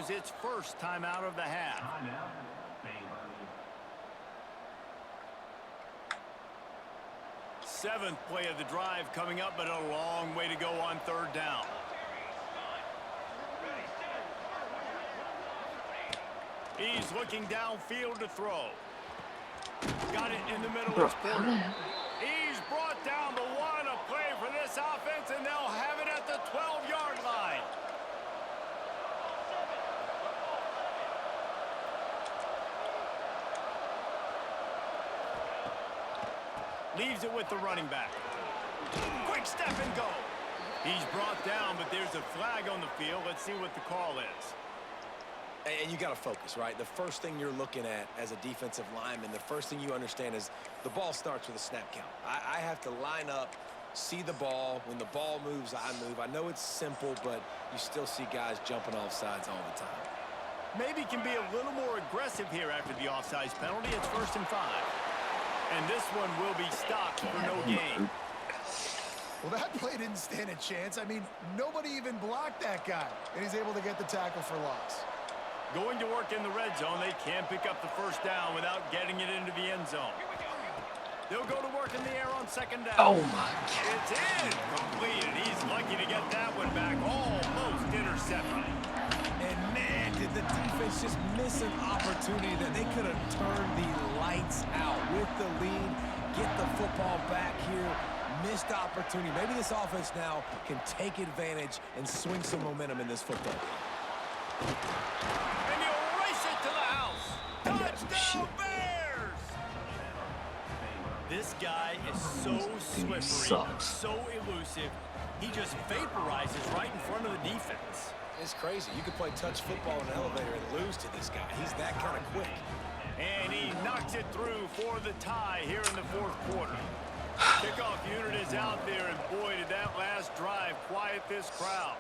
its first time out of the half. 7th play of the drive coming up, but a long way to go on third down. He's looking downfield to throw. Got it in the middle of his quarter. He's brought down the one, a play for this offense, and they'll have it at the 12-yard line. Leaves it with the running back. Quick step and go. He's brought down, but there's a flag on the field. Let's see what the call is. And you got to focus, right? The first thing you're looking at as a defensive lineman, the first thing you understand is the ball starts with a snap count. I have to line up, see the ball. When the ball moves, I move. I know it's simple, but you still see guys jumping off sides all the time. Maybe can be a little more aggressive here after the offsides penalty. It's 1st and 5. And this one will be stopped for no gain. Well, that play didn't stand a chance. I mean, nobody even blocked that guy, and he's able to get the tackle for loss. Going to work in the red zone. They can't pick up the first down without getting it into the end zone. They'll go to work in the air on 2nd down. Oh, my God. It's in. Completed. He's lucky to get that one back. Almost intercepted. And, man, did the defense just miss an opportunity that they could have turned the lights out with the lead, get the football back here. Missed opportunity. Maybe this offense now can take advantage and swing some momentum in this football. And you race it to the house. Touchdown, Bears! This guy is so slippery, so elusive. He just vaporizes right in front of the defense. It's crazy. You could play touch football in an elevator and lose to this guy. He's that kind of quick. And he knocks it through for the tie here in the 4th quarter. Kickoff unit is out there, and boy, did that last drive quiet this crowd.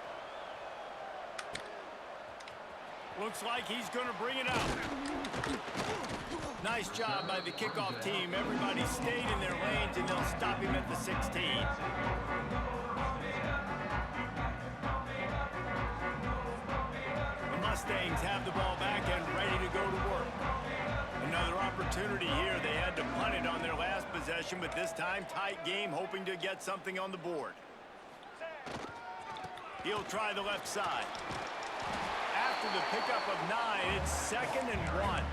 Looks like he's going to bring it out. Nice job by the kickoff team. Everybody stayed in their lanes, and they'll stop him at the 16. The Mustangs have the ball back and ready to go to work. Another opportunity here. They had to punt it on their last possession, but this time tight game, hoping to get something on the board. He'll try the left side. After the pickup of 9, it's 2nd and 1.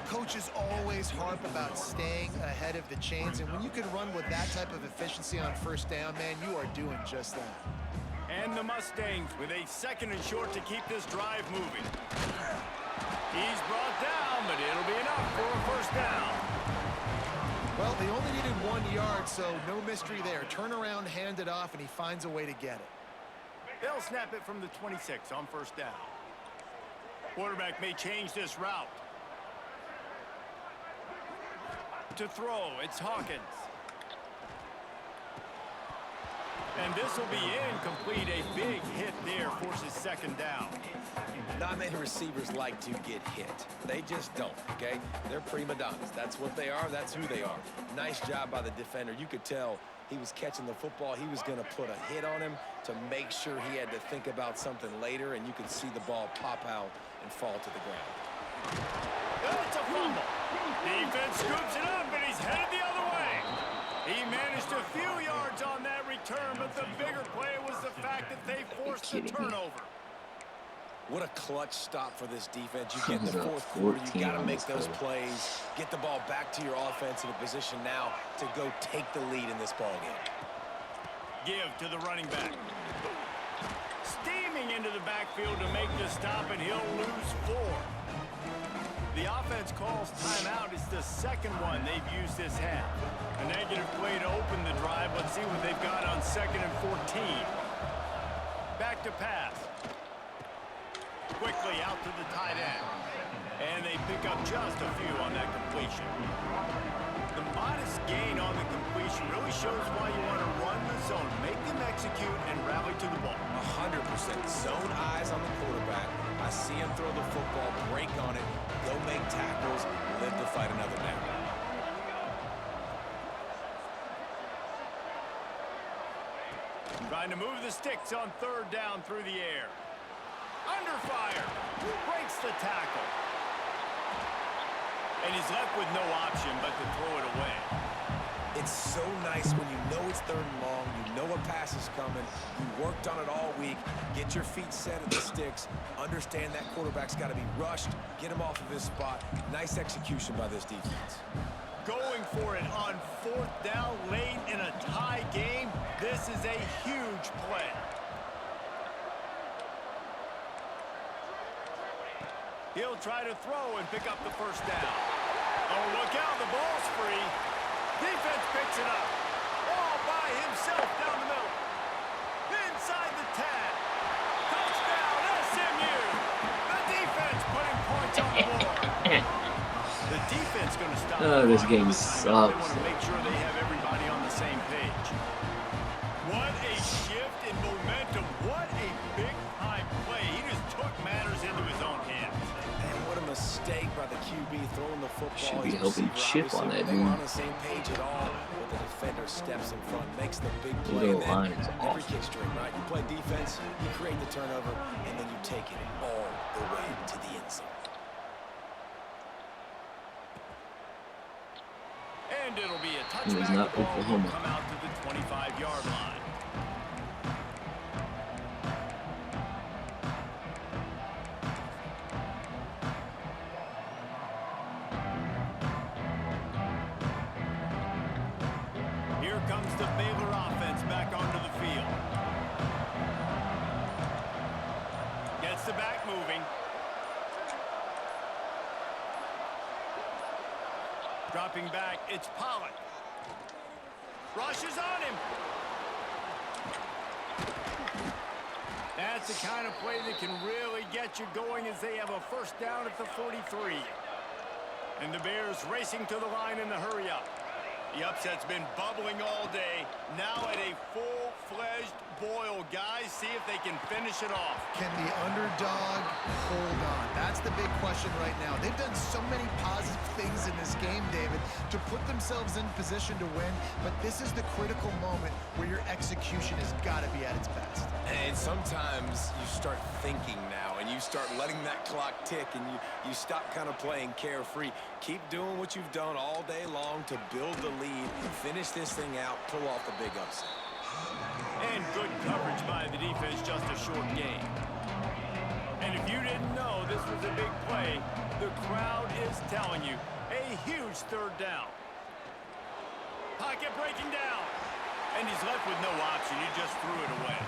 Coaches always harp about staying ahead of the chains, and when you can run with that type of efficiency on first down, man, you are doing just that. And the Mustangs with a 2nd and short to keep this drive moving. He's brought down, but it'll be enough for a first down. Well, they only needed 1 yard, so no mystery there. Turn around, hand it off, and he finds a way to get it. They'll snap it from the 26 on first down. Quarterback may change this route. To throw, it's Hawkins. And this will be incomplete. A big hit there forces 2nd down. Not many receivers like to get hit. They just don't, okay? They're prima donnas. That's what they are. That's who they are. Nice job by the defender. You could tell he was catching the football. He was going to put a hit on him to make sure he had to think about something later, and you could see the ball pop out and fall to the ground. It's a fumble. Defense scoops it up, and he's headed the other way. He managed a few yards on that return, but the bigger play was the fact that they forced the turnover. What a clutch stop for this defense. You get in the fourth quarter, you got to make those plays, get the ball back to your offense in a position now to go take the lead in this ball game. Give to the running back. Steaming into the backfield to make the stop, and he'll lose 4. The offense calls timeout. It's the 2nd one they've used this half. A negative play to open the drive. Let's see what they've got on 2nd and 14. Back to pass. Quickly out to the tight end. And they pick up just a few on that completion. The modest gain on the completion really shows why you want to run the zone. Make them execute and rally to the ball. 100% zone eyes on the quarterback. I see him throw the football, break on it, go make tackles, live to fight another down. Trying to move the sticks on 3rd down through the air. Under fire. Breaks the tackle. And he's left with no option but to throw it away. It's so nice when you know it's 3rd and long, you know a pass is coming, you worked on it all week, get your feet set at the sticks, understand that quarterback's got to be rushed, get him off of his spot. Nice execution by this defense. Going for it on 4th down late in a tie game. This is a huge play. He'll try to throw and pick up the first down. Oh, look out, the ball's free. Defense picks it up. All by himself down the middle. Inside the 10. Touchdown, SMU. The defense putting points on the board. The defense going to stop. Oh, this game sucks. They want to make sure they have everybody on the same page. What a shift in momentum. What a big-time play. He just took matters into his own hands. And what a mistake by the QB throwing the football. Should be helping chip on that dude. On the same page at all, but the defender steps in front, makes the big play. Their line is Every awful. kick string, right? You play defense, you create the turnover, and then you take it all the way to the end zone. And it'll be a It touchback. was not The ball will Oklahoma. come out to the 25-yard line. Here comes the Baylor offense back onto the field. Gets the back moving. Dropping back, it's Pollock. Rushes on him. That's the kind of play that can really get you going as they have a first down at the 43. And the Bears racing to the line in the hurry up. The upset's been bubbling all day. Now at a full-fledged boil. Guys, see if they can finish it off. Can the underdog hold on? That's the big question right now. They've done so many positive things in this game, David, to put themselves in position to win, but this is the critical moment where your execution has got to be at its best. And sometimes you start thinking now, and you start letting that clock tick, and you stop kind of playing carefree. Keep doing what you've done all day long to build the lead, finish this thing out, pull off the big upset. And good coverage by the defense, just a short gain. And if you didn't know this was a big play, the crowd is telling you, a huge third down. Pocket breaking down. And he's left with no option. He just threw it away.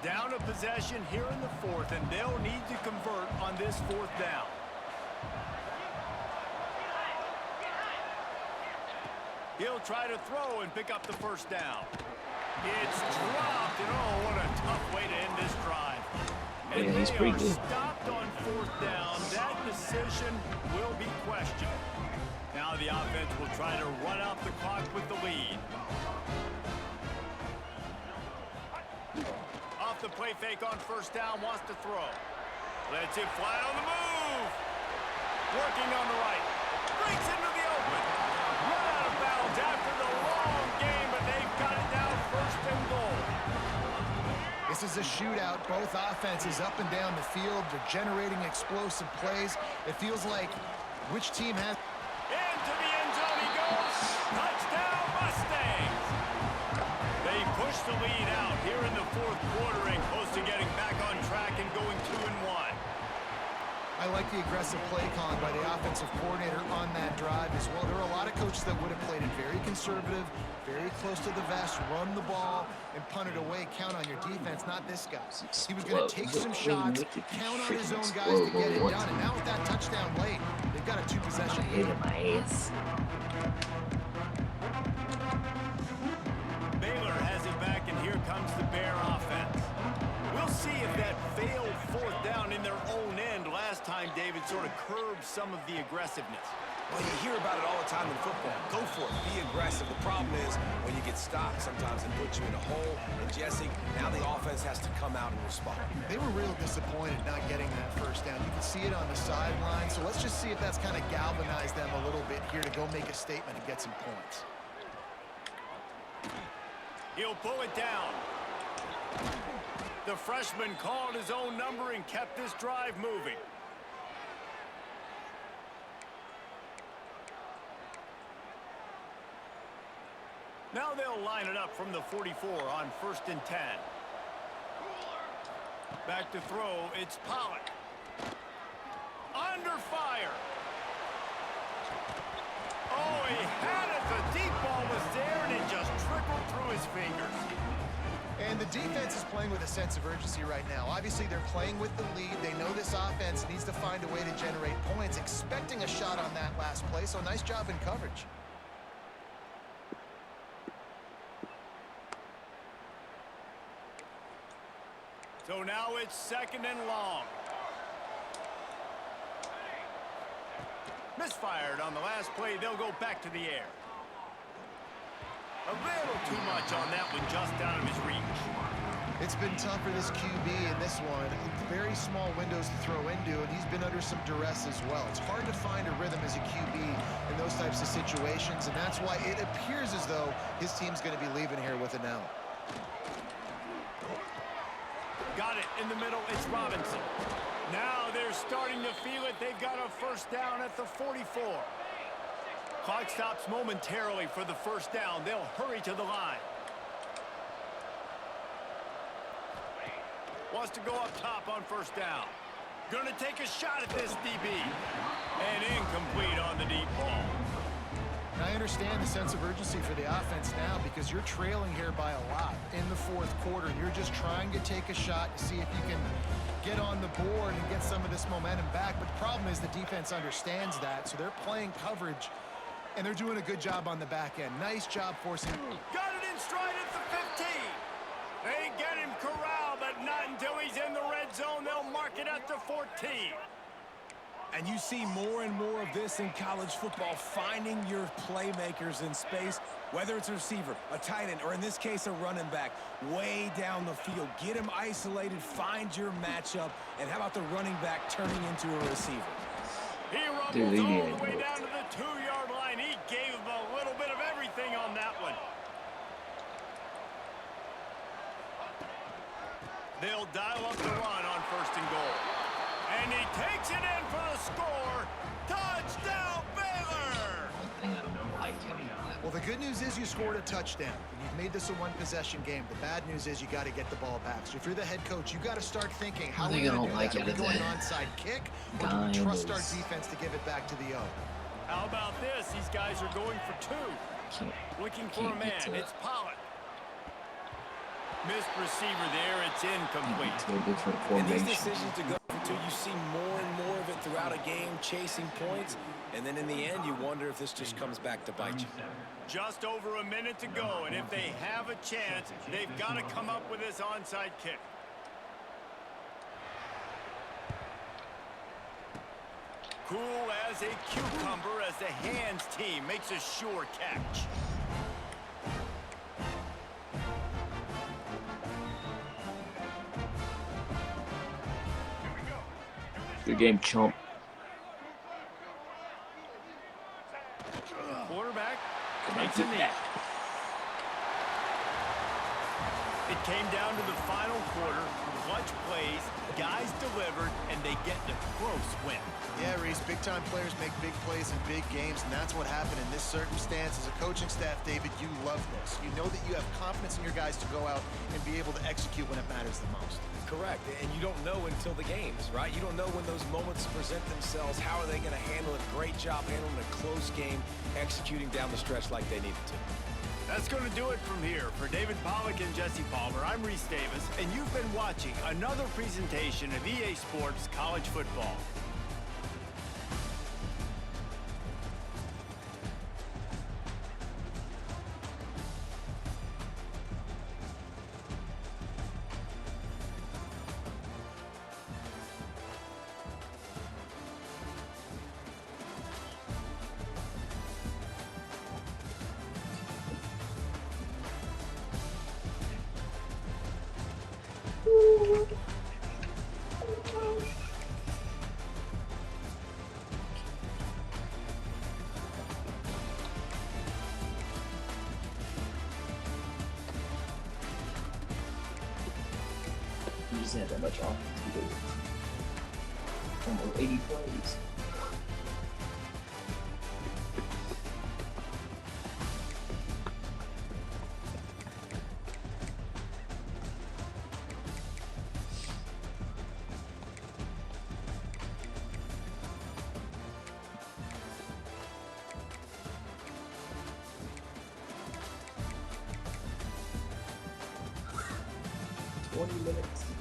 Down a possession here in the fourth, and they'll need to convert on this fourth down. He'll try to throw and pick up the first down. It's dropped, and oh, what a tough way to end this drive. And yeah, he's they pretty are good. stopped on fourth down. That decision will be questioned. Now the offense will try to run out the clock with the lead. Off the play fake on first down, wants to throw. Lets it fly on the move. Working on the right. Breaks into the open. Run out of bounds after the long game, but they've got it now first and goal. This is a shootout. Both offenses up and down the field. They're generating explosive plays. It feels like which team has... Into the end zone he goes. Touchdown Mustangs. They push the lead out here in the fourth quarter and close to getting back on track and going 2-1. I like the aggressive play calling by the offensive coordinator on that drive as well. There are a lot of coaches that would have played it very conservative, very close to the vest, run the ball, and punt it away. Count on your defense, not this guy. He was going to take some shots, count on his own guys to get it done. And now with that touchdown late, they've got a two-possession lead. My ass. Baylor has it back, and here comes the Bear offense. We'll see if that failed fourth down in their own end last time, David, sort of curbed some of the aggressiveness. Well, you hear about it all the time in football. Go for it. Be aggressive. The problem is when you get stopped, sometimes it puts you in a hole. And Jesse, now the offense has to come out and respond. They were real disappointed not getting that first down. You can see it on the sideline. So let's just see if that's kind of galvanized them a little bit here to go make a statement and get some points. He'll pull it down. The freshman called his own number and kept this drive moving. Now they'll line it up from the 44 on 1st and 10. Back to throw, it's Pollock. Under fire. Oh, he had it. The deep ball was there, and it just trickled through his fingers. And the defense is playing with a sense of urgency right now. Obviously, they're playing with the lead. They know this offense needs to find a way to generate points, expecting a shot on that last play. So nice job in coverage. So now it's 2nd and long. Misfired on the last play. They'll go back to the air. A little too much on that one, just out of his reach. It's been tough for this QB in this one. Very small windows to throw into, and he's been under some duress as well. It's hard to find a rhythm as a QB in those types of situations, and that's why it appears as though his team's going to be leaving here with an L. Got it in the middle. It's Robinson. Now they're starting to feel it. They've got a first down at the 44. Clock stops momentarily for the first down. They'll hurry to the line. Wants to go up top on first down. Going to take a shot at this DB. And incomplete on the deep ball. I understand the sense of urgency for the offense now because you're trailing here by a lot in the fourth quarter. You're just trying to take a shot to see if you can get on the board and get some of this momentum back. But the problem is the defense understands that, so they're playing coverage, and they're doing a good job on the back end. Nice job forcing. Got it in stride at the 15. They get him corralled, but not until he's in the red zone. They'll mark it at the 14. And you see more and more of this in college football, finding your playmakers in space, whether it's a receiver, a tight end, or in this case, a running back, way down the field. Get him isolated, find your matchup, and how about the running back turning into a receiver? He rumbles all the way down to the 2-yard line. He gave him a little bit of everything on that one. They'll dial up the run on 1st and goal. And he takes it in for the score. Touchdown, Baylor! One thing I don't like him. Well, the good news is you scored a touchdown. And you've made this a one-possession game. The bad news is you got to get the ball back. So if you're the head coach, you got to start thinking, how are we going to do that? Are we going onside kick, or do we trust our defense to give it back to the O? How about this? These guys are going for 2. Looking for a man. It's Pollock. Missed receiver there. It's incomplete. And these decisions to go for 2, you see more and more of it throughout a game, chasing points. And then in the end, you wonder if this just comes back to bite you. Just over a minute to go, and if they have a chance, they've got to come up with this onside kick. Cool as a cucumber as the hands team makes a sure catch. Good game, chump. Quarterback makes a knee. It came down to the final quarter. Clutch plays, guys delivered, and they get the close win. Yeah, Reese, big-time players make big plays in big games, and that's what happened in this circumstance. As a coaching staff, David, you love this. You know that you have confidence in your guys to go out and be able to execute when it matters the most. Correct, and you don't know until the games, right? You don't know when those moments present themselves. How are they going to handle it? Great job handling a close game, executing down the stretch like they needed to. That's going to do it from here. For David Pollock and Jesse Palmer, I'm Reese Davis, and you've been watching another presentation of EA Sports College Football. He doesn't have that much offense. Almost 80 plays. Minutes.